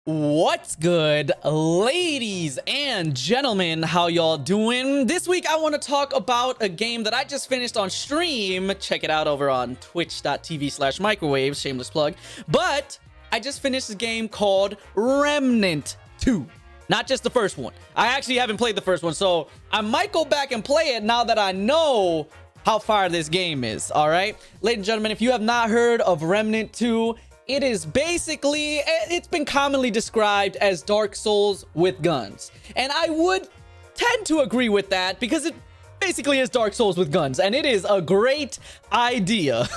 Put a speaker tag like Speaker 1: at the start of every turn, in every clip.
Speaker 1: What's good, ladies and gentlemen? How y'all doing? This week I want to talk about a game that I just finished on stream. Check it out over on twitch.tv/microwave, shameless plug. But I just finished a game called Remnant 2. Not just the first one. I actually haven't played the first one, so I might go back and play it now that I know how far this game is. All right, ladies and gentlemen, if you have not heard of Remnant 2, it is basically, it's been commonly described as Dark Souls with guns. And I would tend to agree with that because it basically is Dark Souls with guns. And it is a great idea.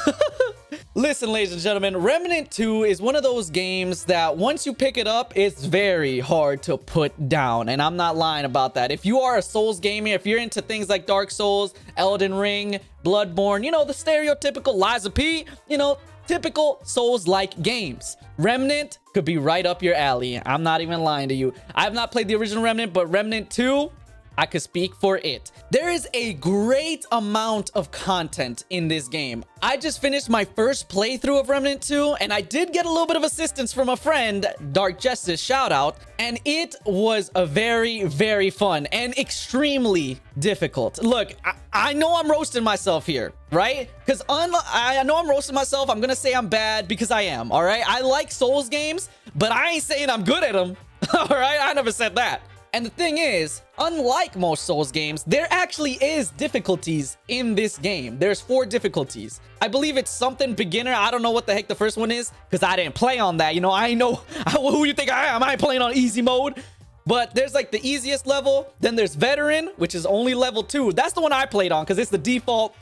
Speaker 1: Listen, ladies and gentlemen, Remnant 2 is one of those games that once you pick it up, it's very hard to put down. And I'm not lying about that. If you are a Souls gamer, if you're into things like Dark Souls, Elden Ring, Bloodborne, you know, the stereotypical Liza P, you know, typical Souls-like games, Remnant could be right up your alley. I'm not even lying to you. I have not played the original Remnant, but Remnant 2, I could speak for it. There is a great amount of content in this game. I just finished my first playthrough of Remnant 2, and I did get a little bit of assistance from a friend, Dark Justice, shout out, and it was a very, very fun and extremely difficult. Look, I know I'm roasting myself here, right? Because I know I'm roasting myself. I'm gonna say I'm bad because I am, all right? I like Souls games, but I ain't saying I'm good at them, all right? I never said that. And the thing is, unlike most Souls games, there actually is difficulties in this game. There's 4 difficulties. I believe it's something beginner. I don't know what the heck the first one is because I didn't play on that. You know, I know who you think I am. I ain't playing on easy mode. But there's like the easiest level. Then there's veteran, which is only level 2. That's the one I played on because it's the default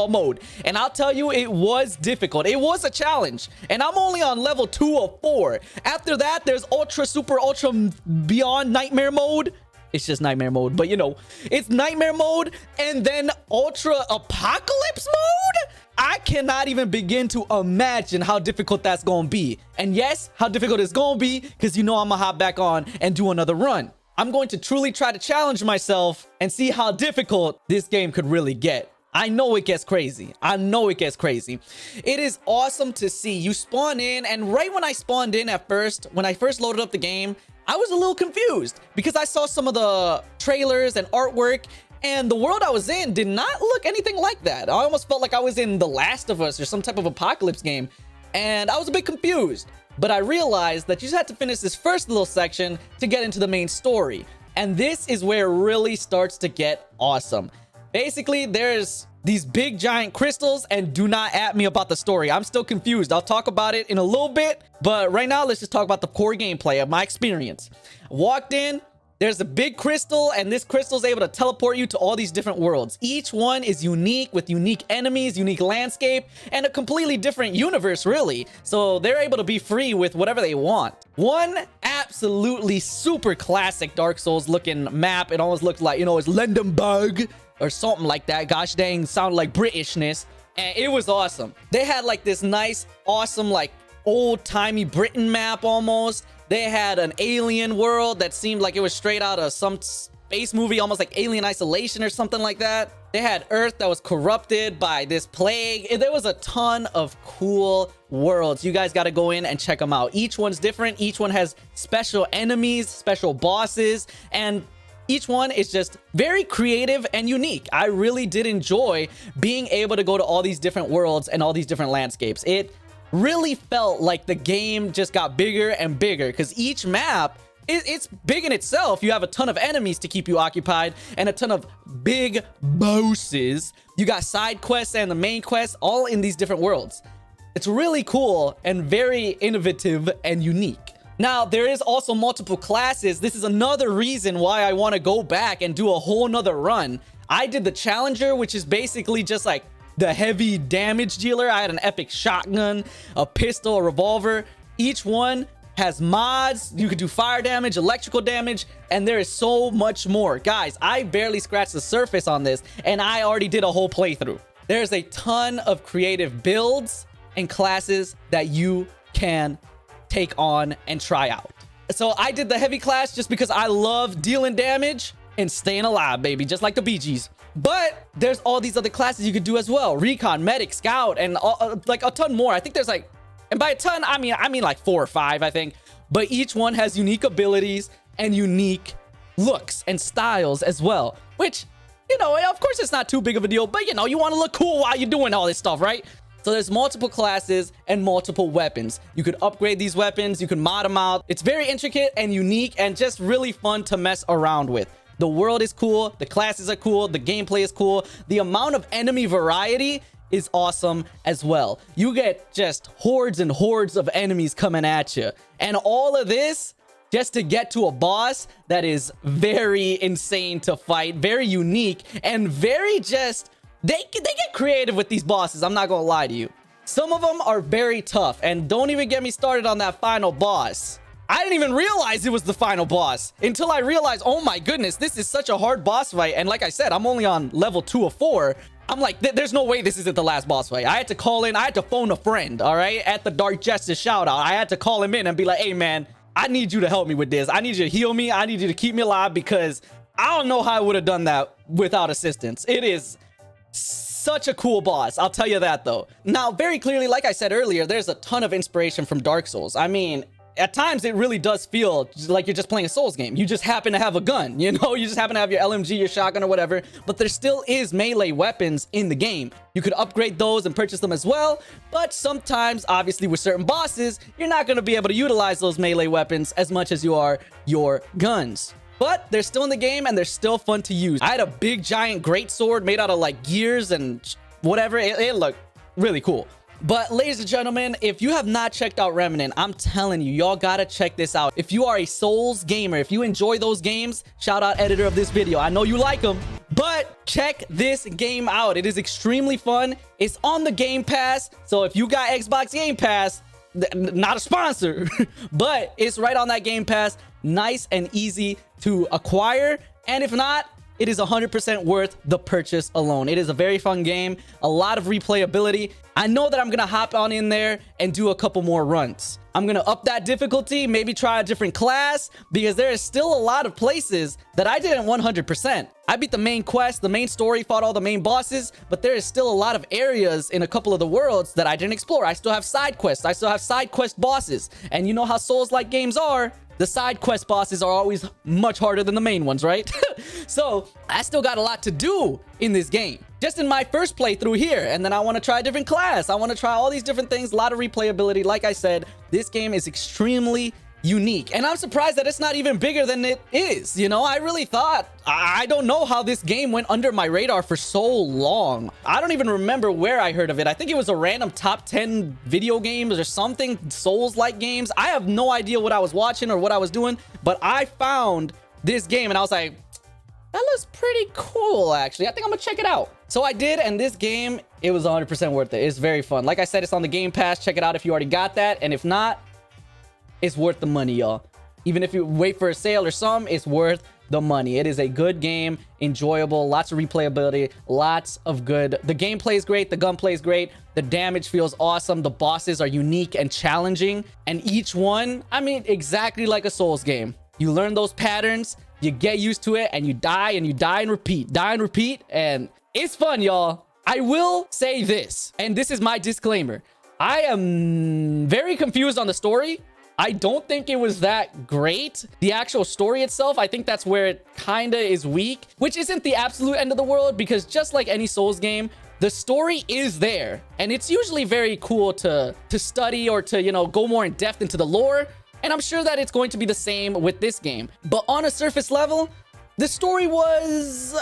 Speaker 1: mode. And I'll tell you, it was difficult. It was a challenge. And I'm only on level 2 of 4. After that, there's ultra, super, ultra beyond nightmare mode. It's just nightmare mode, but you know, it's nightmare mode and then ultra apocalypse mode. I cannot even begin to imagine how difficult that's gonna be. And yes, how difficult it's gonna be because you know I'm gonna hop back on and do another run. I'm going to truly try to challenge myself and see how difficult this game could really get. I know it gets crazy. I know it gets crazy. It is awesome to see. You spawn in, and right when I spawned in at first, when I first loaded up the game, I was a little confused because I saw some of the trailers and artwork, and the world I was in did not look anything like that. I almost felt like I was in The Last of Us or some type of apocalypse game, and I was a bit confused. But I realized that you just had to finish this first little section to get into the main story. And this is where it really starts to get awesome. Basically, there's these big giant crystals, and do not at me about the story. I'm still confused. I'll talk about it in a little bit, but right now, let's just talk about the core gameplay of my experience. Walked in, there's a big crystal, and this crystal is able to teleport you to all these different worlds. Each one is unique with unique enemies, unique landscape, and a completely different universe, really. So they're able to be free with whatever they want. One absolutely super classic Dark Souls looking map. It almost looked like, you know, it's Lendenburg or something like that. Gosh dang, sounded like Britishness. And it was awesome. They had like this nice, awesome, like old-timey Britain map almost. They had an alien world that seemed like it was straight out of some space movie, almost like Alien Isolation or something like that. They had Earth that was corrupted by this plague. There was a ton of cool worlds. You guys got to go in and check them out. Each one's different. Each one has special enemies, special bosses, and each one is just very creative and unique. I really did enjoy being able to go to all these different worlds and all these different landscapes. It really felt like the game just got bigger and bigger because each map, it's big in itself. You have a ton of enemies to keep you occupied and a ton of big bosses. You got side quests and the main quests all in these different worlds. It's really cool and very innovative and unique. Now, there is also multiple classes. This is another reason why I want to go back and do a whole nother run. I did the Challenger, which is basically just like the heavy damage dealer. I had an epic shotgun, a pistol, a revolver. Each one has mods. You could do fire damage, electrical damage, and there is so much more. Guys, I barely scratched the surface on this, and I already did a whole playthrough. There's a ton of creative builds and classes that you can take on and try out. So I did the heavy class just because I love dealing damage and staying alive, baby, just like the Bee Gees. But there's all these other classes you could do as well. Recon, Medic, Scout, and like a ton more. I think there's like, and by a ton, I mean like 4 or 5, I think. but each one has unique abilities and unique looks and styles as well, which, you know, of course it's not too big of a deal, but you know, you want to look cool while you're doing all this stuff, right? So there's multiple classes and multiple weapons. You could upgrade these weapons, you can mod them out. It's very intricate and unique and just really fun to mess around with. The world is cool, the classes are cool, the gameplay is cool. The amount of enemy variety is awesome as well. You get just hordes and hordes of enemies coming at you. And all of this just to get to a boss that is very insane to fight, very unique, and very just... They get creative with these bosses, I'm not gonna lie to you. Some of them are very tough, and don't even get me started on that final boss. I didn't even realize it was the final boss until I realized, oh my goodness, this is such a hard boss fight. And like I said, I'm only on level 2 of 4. I'm like, there's no way this isn't the last boss fight. I had to call in, I had to phone a friend, all right? At the Dark Justice shout out, I had to call him in and be like, hey man, I need you to help me with this. I need you to heal me. I need you to keep me alive because I don't know how I would have done that without assistance. It is such a cool boss, I'll tell you that though. Now, very clearly, like I said earlier, there's a ton of inspiration from Dark Souls. I mean, at times it really does feel like you're just playing a Souls game. You just happen to have a gun, you know? You just happen to have your LMG, your shotgun or whatever, but there still is melee weapons in the game. You could upgrade those and purchase them as well, but sometimes, obviously with certain bosses, you're not going to be able to utilize those melee weapons as much as you are your guns. But they're still in the game and they're still fun to use. I had a big giant greatsword made out of like gears and whatever. It looked really cool. But ladies and gentlemen, if you have not checked out Remnant, I'm telling you, y'all gotta check this out. If you are a Souls gamer, if you enjoy those games, shout out editor of this video. I know you like them, but check this game out. It is extremely fun. It's on the Game Pass. So if you got Xbox Game Pass, not a sponsor, but it's right on that Game Pass. Nice and easy to acquire. And if not, it is 100% worth the purchase alone. It is a very fun game, a lot of replayability. I know that I'm gonna hop on in there and do a couple more runs. I'm gonna up that difficulty, maybe try a different class, because there is still a lot of places that I didn't 100%. I beat the main quest, the main story, fought all the main bosses, but there is still a lot of areas in a couple of the worlds that I didn't explore. I still have side quests. I still have side quest bosses. And you know how Souls-like games are. The side quest bosses are always much harder than the main ones, right? So I still got a lot to do in this game. Just in my first playthrough here. And then I want to try a different class. I want to try all these different things. A lot of replayability. Like I said, this game is extremely unique. And I'm surprised that it's not even bigger than it is. You know, I really thought, I don't know how this game went under my radar for so long. I don't even remember where I heard of it. I think it was a random top 10 video games or something, Souls-like games. I have no idea what I was watching or what I was doing, but I found this game and I was like, that looks pretty cool, actually. I think I'm gonna check it out. So I did, and this game, it was 100% worth it. It's very fun. Like I said, it's on the Game Pass. Check it out if you already got that, and if not, it's worth the money, y'all. Even if you wait for a sale or some, it's worth the money. It is a good game, enjoyable, lots of replayability, lots of good. The gameplay is great, the gunplay is great, the damage feels awesome, the bosses are unique and challenging, and each one, I mean, exactly like a Souls game. You learn those patterns, you get used to it, and you die and repeat, and it's fun, y'all. I will say this, and this is my disclaimer. I am very confused on the story. I don't think it was that great. The actual story itself, I think that's where it kinda is weak, which isn't the absolute end of the world, because just like any Souls game, the story is there, and it's usually very cool to study or to, you know, go more in depth into the lore, and I'm sure that it's going to be the same with this game. But on a surface level, the story was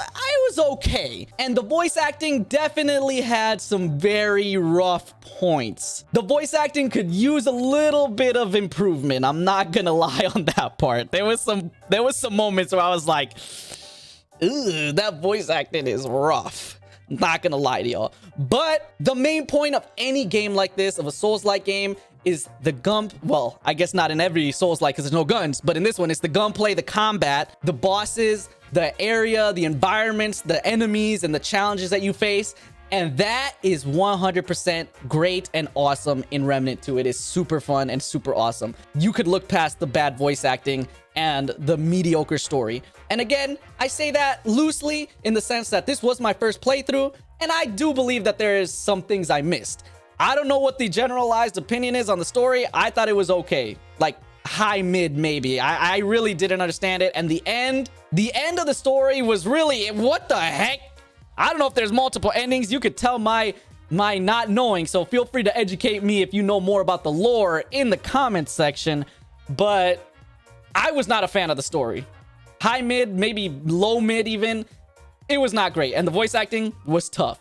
Speaker 1: okay. And the voice acting definitely had some very rough points. The voice acting could use a little bit of improvement. I'm not gonna lie on that part. There was some moments where I was like, ooh, that voice acting is rough. Not gonna lie to y'all. But the main point of any game like this, of a Souls-like game, is the gun. Well, I guess not in every Souls-like because there's no guns, but in this one, it's the gunplay, the combat, the bosses, the area, the environments, the enemies, and the challenges that you face. And that is 100% great and awesome in Remnant 2. It is super fun and super awesome. You could look past the bad voice acting and the mediocre story. And again, I say that loosely in the sense that this was my first playthrough, and I do believe that there is some things I missed. I don't know what the generalized opinion is on the story. I thought it was okay. Like, high mid maybe. I really didn't understand it, and the end of the story was really, what the heck? I don't know if there's multiple endings. You could tell my not knowing, so feel free to educate me if you know more about the lore in the comments section. But I was not a fan of the story. High mid, maybe low mid even. It was not great, and the voice acting was tough.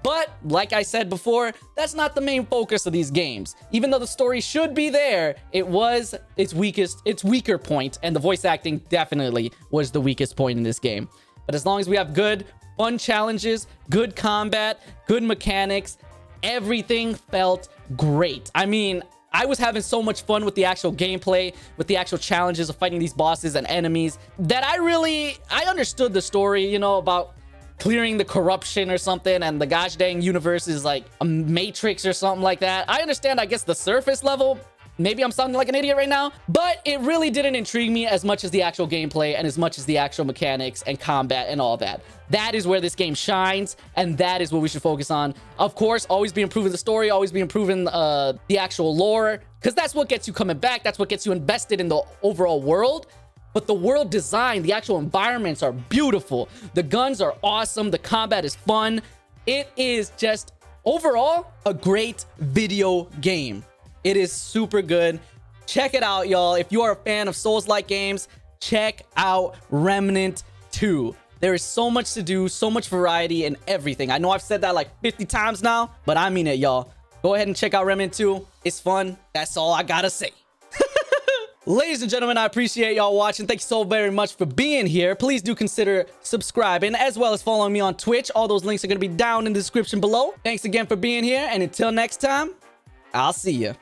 Speaker 1: But like I said before, that's not the main focus of these games. Even though the story should be there, it was its weaker point, and the voice acting definitely was the weakest point in this game. But as long as we have good, fun challenges, good combat, good mechanics, everything felt great. I mean, I was having so much fun with the actual gameplay, with the actual challenges of fighting these bosses and enemies, that I understood the story, you know, about clearing the corruption or something, and the gosh dang universe is like a matrix or something like that. I understand, I guess, the surface level. Maybe I'm sounding like an idiot right now, but it really didn't intrigue me as much as the actual gameplay and as much as the actual mechanics and combat and all that. That is where this game shines, and that is what we should focus on. Of course, always be improving the story, always be improving the actual lore, because that's what gets you coming back. That's what gets you invested in the overall world. But the world design, the actual environments are beautiful. The guns are awesome. The combat is fun. It is just overall a great video game. It is super good. Check it out, y'all. If you are a fan of Souls-like games, check out Remnant 2. There is so much to do, so much variety and everything. I know I've said that like 50 times now, but I mean it, y'all. Go ahead and check out Remnant 2. It's fun. That's all I gotta say. Ladies and gentlemen, I appreciate y'all watching. Thank you so very much for being here. Please do consider subscribing as well as following me on Twitch. All those links are going to be down in the description below. Thanks again for being here, and until next time, I'll see you.